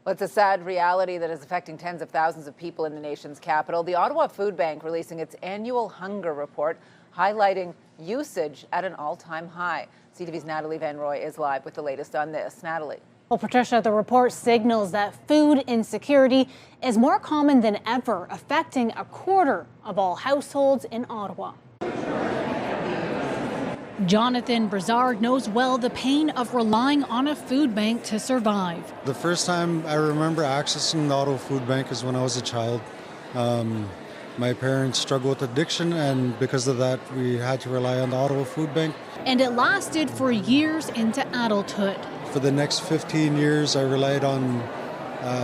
Well, it's a sad reality that is affecting tens of thousands of people in the nation's capital. The Ottawa Food Bank releasing its annual hunger report, highlighting usage at an all-time high. CTV's Natalie Van Roy is live with the latest on this. Natalie. Well, Patricia, the report signals that food insecurity is more common than ever, affecting a quarter of all households in Ottawa. Jonathan Brizard knows well the pain of relying on a food bank to survive. The first time I remember accessing the Ottawa Food Bank is when I was a child. My parents struggled with addiction, and because of that, we had to rely on the Ottawa Food Bank. And it lasted for years into adulthood. For the next 15 years, I relied on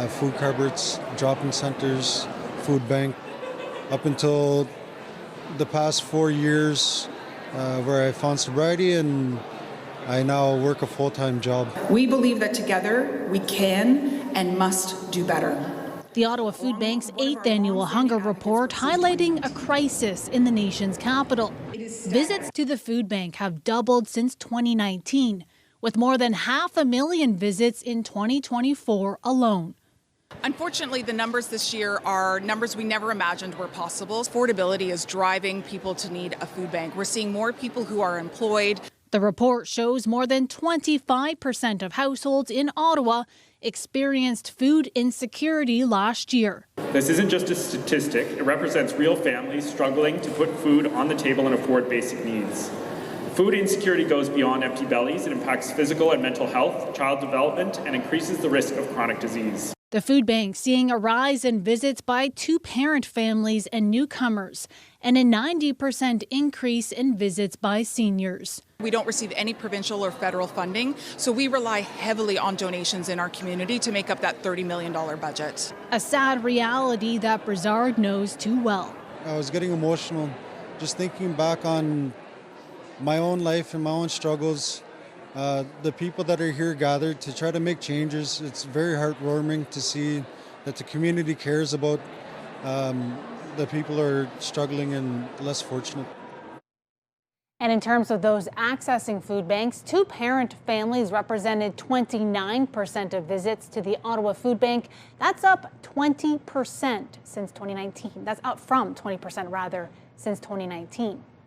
food cupboards, drop-in centers, food bank, up until the past 4 years, where I found sobriety and I now work a full-time job. We believe that together we can and must do better. The Ottawa Food Bank's 8th annual hunger report highlighting a crisis in the nation's capital. Visits to the food bank have doubled since 2019, with more than 500,000 visits in 2024 alone. Unfortunately, the numbers this year are numbers we never imagined were possible. Affordability is driving people to need a food bank. We're seeing more people who are employed. The report shows more than 25% of households in Ottawa experienced food insecurity last year. This isn't just a statistic. It represents real families struggling to put food on the table and afford basic needs. Food insecurity goes beyond empty bellies. It impacts physical and mental health, child development, and increases the risk of chronic disease. The food bank seeing a rise in visits by two-parent families and newcomers, and a 90% increase in visits by seniors. We don't receive any provincial or federal funding, so we rely heavily on donations in our community to make up that $30 million budget. A sad reality that Brizard knows too well. I was getting emotional just thinking back on my own life and my own struggles. The people that are here gathered to try to make changes. It's very heartwarming to see that the community cares about the people who are struggling and less fortunate. And in terms of those accessing food banks, two-parent families represented 29% of visits to the Ottawa Food Bank. That's up 20% since 2019. That's up from 20% rather since 2019.